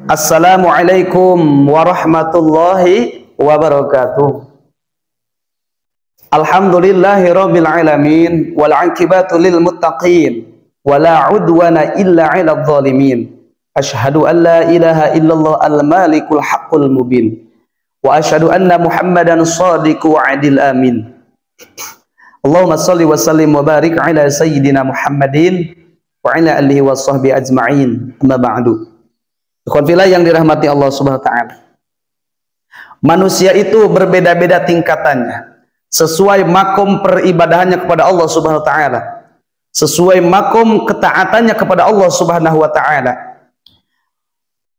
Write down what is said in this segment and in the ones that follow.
Assalamualaikum warahmatullahi wabarakatuh. Alhamdulillahirabbil alamin wal 'aqibatu lil muttaqin wala 'udwana illa 'alal zalimin. Asyhadu an la ilaha illallah al-malikul haqqul mubin wa asyhadu anna Muhammadan shadiqul wa'dil amin. Allahumma shalli wa sallim wa barik ala sayyidina Muhammadin wa ala alihi wa sahbihi ajma'in. Amma ba'du. Ikhwan yang dirahmati Allah Subhanahu wa taala. Manusia itu berbeda-beda tingkatannya sesuai makom peribadahannya kepada Allah Subhanahu wa taala, sesuai makom ketaatannya kepada Allah Subhanahu wa taala.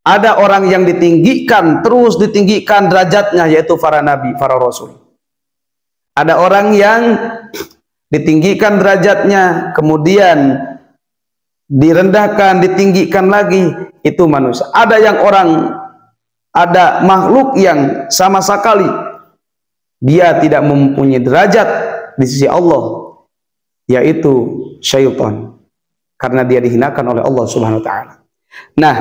Ada orang yang ditinggikan, terus ditinggikan derajatnya, yaitu para nabi, para rasul. Ada orang yang ditinggikan derajatnya, kemudian direndahkan, ditinggikan lagi, itu manusia. Ada makhluk yang sama sekali dia tidak mempunyai derajat di sisi Allah, yaitu syaitan, karena dia dihinakan oleh Allah Subhanahu wa taala. Nah,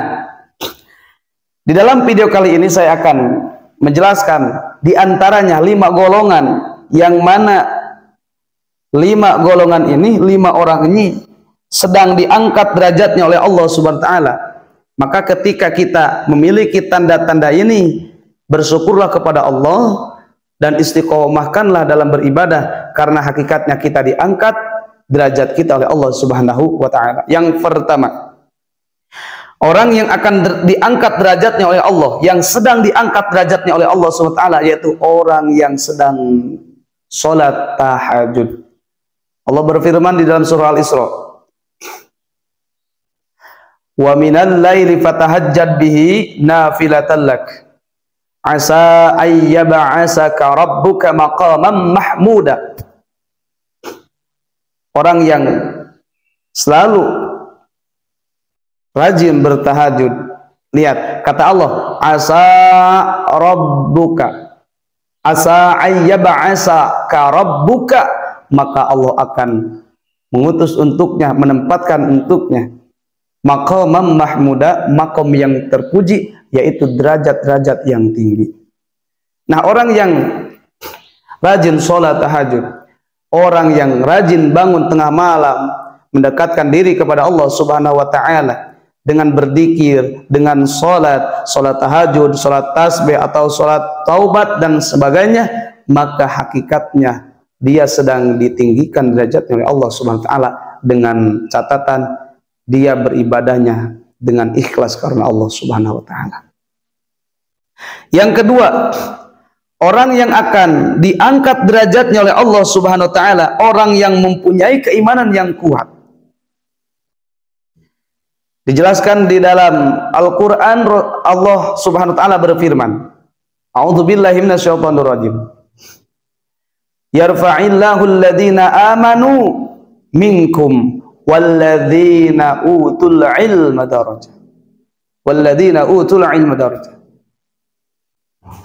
di dalam video kali ini saya akan menjelaskan di antaranya 5 golongan, yang mana 5 golongan ini, 5 orang ini sedang diangkat derajatnya oleh Allah Subhanahu wa taala. Maka ketika kita memiliki tanda-tanda ini, bersyukurlah kepada Allah dan istiqomahkanlah dalam beribadah, karena hakikatnya kita diangkat derajat kita oleh Allah Subhanahu wa taala. Yang pertama, orang yang akan diangkat derajatnya oleh Allah, yang sedang diangkat derajatnya oleh Allah Subhanahu wa taala, yaitu orang yang sedang sholat tahajud. Allah berfirman di dalam surah Al-Isra, wa minal laili fatahajjad bihi nafilatan lak asa ayyab'asaka rabbuka maqaman mahmuda. Orang yang selalu rajin bertahajud, lihat kata Allah, asa rabbuka, asa ayyab'asaka rabbuka, maka Allah akan mengutus untuknya, menempatkan untuknya maqamam mahmuda, makom yang terpuji, yaitu derajat-derajat yang tinggi. Nah, orang yang rajin sholat tahajud, orang yang rajin bangun tengah malam, mendekatkan diri kepada Allah Subhanahu wa taala dengan berzikir, dengan sholat tahajud, sholat tasbih atau sholat taubat dan sebagainya, maka hakikatnya dia sedang ditinggikan derajatnya oleh Allah Subhanahu wa taala, dengan catatan dia beribadahnya dengan ikhlas karena Allah Subhanahu wa taala. Yang kedua, orang yang akan diangkat derajatnya oleh Allah Subhanahu wa taala, orang yang mempunyai keimanan yang kuat. Dijelaskan di dalam Al-Qur'an, Allah Subhanahu wa taala berfirman, A'udzubillahi minasyaitonir rajim. Yarfa'illahu alladhina amanu minkum walladzina utul ilma darajat. Walladzina utul ilma darajat.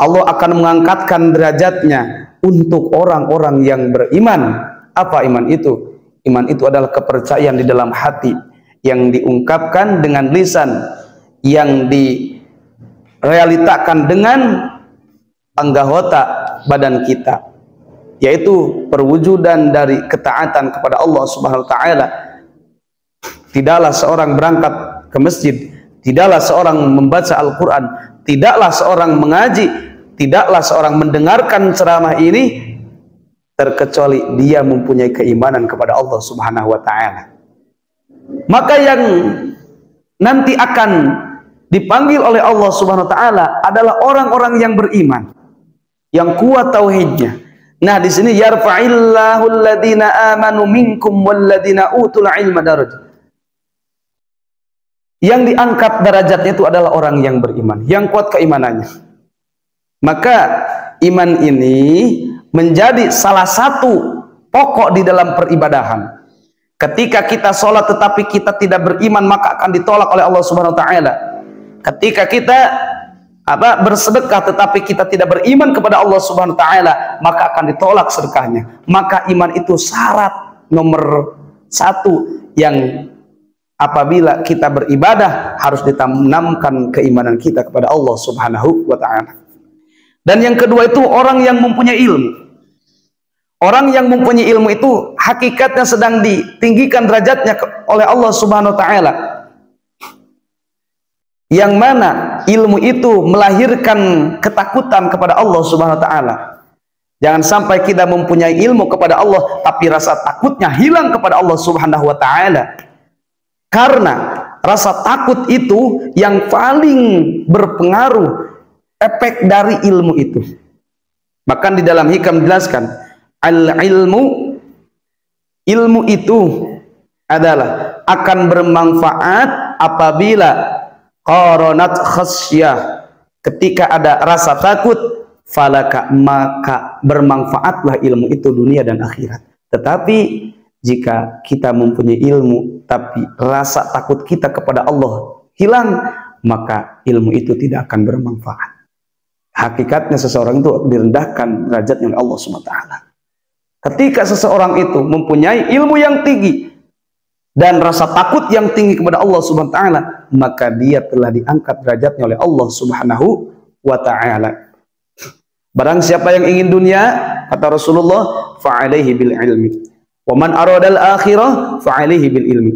Allah akan mengangkatkan derajatnya untuk orang-orang yang beriman. Apa iman itu? Iman itu adalah kepercayaan di dalam hati yang diungkapkan dengan lisan, yang direalitakan dengan anggota badan kita, yaitu perwujudan dari ketaatan kepada Allah Subhanahu wa taala. Tidaklah seorang berangkat ke masjid, tidaklah seorang membaca Al-Quran, tidaklah seorang mengaji, tidaklah seorang mendengarkan ceramah ini, terkecuali dia mempunyai keimanan kepada Allah Subhanahu wa taala. Maka yang nanti akan dipanggil oleh Allah Subhanahu wa taala adalah orang-orang yang beriman, yang kuat tauhidnya. Nah, di sini yarfa'illahu alladhina amanu minkum walladzina utul ilma darajat. Yang diangkat derajatnya itu adalah orang yang beriman, yang kuat keimanannya. Maka iman ini menjadi salah satu pokok di dalam peribadahan. Ketika kita sholat tetapi kita tidak beriman, maka akan ditolak oleh Allah Subhanahu wa taala. Ketika kita bersedekah tetapi kita tidak beriman kepada Allah Subhanahu wa taala, maka akan ditolak sedekahnya. Maka iman itu syarat nomor 1 yang apabila kita beribadah harus ditanamkan keimanan kita kepada Allah Subhanahu wa taala. Dan yang kedua itu orang yang mempunyai ilmu. Orang yang mempunyai ilmu itu hakikatnya sedang ditinggikan derajatnya oleh Allah Subhanahu wa taala. Yang mana ilmu itu melahirkan ketakutan kepada Allah Subhanahu wa taala. Jangan sampai kita mempunyai ilmu kepada Allah tapi rasa takutnya hilang kepada Allah Subhanahu wa taala. Karena rasa takut itu yang paling berpengaruh efek dari ilmu itu. Bahkan di dalam hikam dijelaskan, ilmu itu adalah akan bermanfaat apabila qaranat khasyah, ketika ada rasa takut, falaka, maka bermanfaatlah ilmu itu dunia dan akhirat. Tetapi jika kita mempunyai ilmu tapi rasa takut kita kepada Allah hilang, maka ilmu itu tidak akan bermanfaat. Hakikatnya seseorang itu direndahkan derajatnya oleh Allah SWT. Ketika seseorang itu mempunyai ilmu yang tinggi dan rasa takut yang tinggi kepada Allah Subhanahu wa taala, maka dia telah diangkat derajatnya oleh Allah Subhanahu wa taala. Barang siapa yang ingin dunia, kata Rasulullah, fa'alaihi bil ilmi. Wa man aradal akhirah fa'alaihi bil ilmi.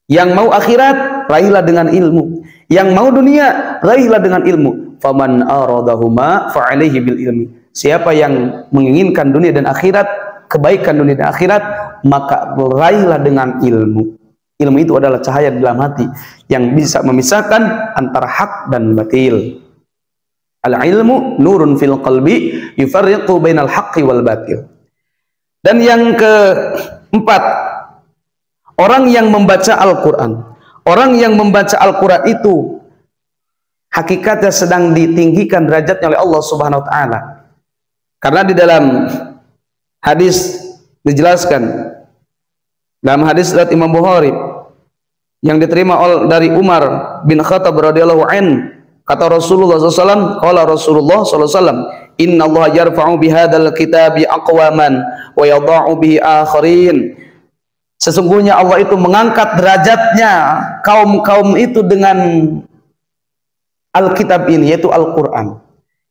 Yang mau akhirat, raihlah dengan ilmu. Yang mau dunia, raihlah dengan ilmu. Faman aradahuma fa'alaihi bil ilmi. Siapa yang menginginkan dunia dan akhirat, kebaikan dunia dan akhirat, maka raihlah dengan ilmu. Ilmu itu adalah cahaya dalam hati yang bisa memisahkan antara hak dan batil. Al-ilmu nurun fil qalbi yufarriqu bainal haqqi wal batil. Dan yang keempat, orang yang membaca Al-Quran. Orang yang membaca Al-Quran itu hakikatnya sedang ditinggikan derajatnya oleh Allah Subhanahu wa taala. Karena di dalam hadis dijelaskan, dalam hadis riwayat Imam Bukhari yang diterima dari Umar bin Khattab radhiyallahu anhu, kata Rasulullah SAW, qala Rasulullah SAW, inna Allah yarfa'u bihadzal kitabi aqwaman wa yadha'u bihi akharin. Sesungguhnya Allah itu mengangkat derajatnya kaum-kaum itu dengan Alkitab ini, yaitu Al-Quran.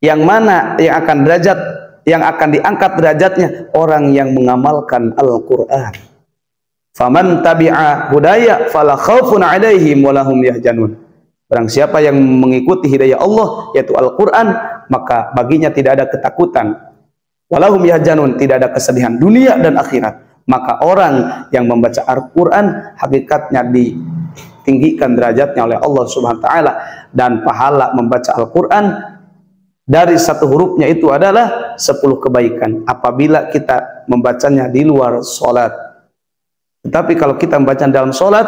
Yang mana yang akan diangkat derajatnya orang yang mengamalkan Al-Quran. Faman tabi'a hudaya fala khaufun 'alaihim wa lahum yahzanun. Barang siapa yang mengikuti hidayah Allah, yaitu Al-Quran, maka baginya tidak ada ketakutan. Walahum yahzanun, tidak ada kesedihan dunia dan akhirat. Maka orang yang membaca Al-Quran hakikatnya ditinggikan derajatnya oleh Allah Subhanahu wa taala, dan pahala membaca Al-Quran dari satu hurufnya itu adalah 10 kebaikan apabila kita membacanya di luar sholat. Tetapi kalau kita membaca dalam sholat,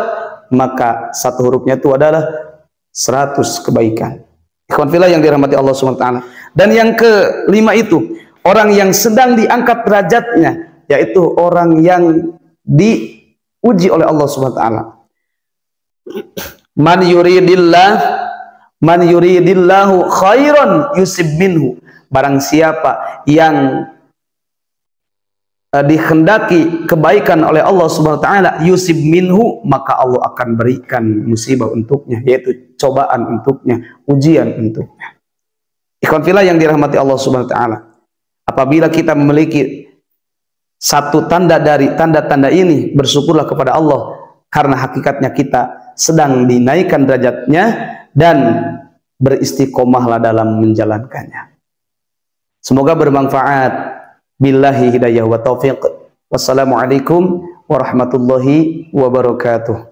maka satu hurufnya itu adalah 100 kebaikan. Ikhwan fillah yang dirahmati Allah Subhanahu wa taala. Dan yang kelima itu, orang yang sedang diangkat derajatnya, yaitu orang yang diuji oleh Allah Subhanahu wa taala. Man yuridillahu khairan yusib minhu. Barang siapa yang dikehendaki kebaikan oleh Allah Subhanahu wa taala, yusib minhu, maka Allah akan berikan musibah untuknya, yaitu cobaan untuknya, ujian untuknya. Ikhwan fillah yang dirahmati Allah Subhanahu wa taala, apabila kita memiliki satu tanda dari tanda-tanda ini, bersyukurlah kepada Allah, karena hakikatnya kita sedang dinaikkan derajatnya dan beristiqomahlah dalam menjalankannya. Semoga bermanfaat. Billahi hidayah wa taufiq. Wassalamualaikum warahmatullahi wabarakatuh.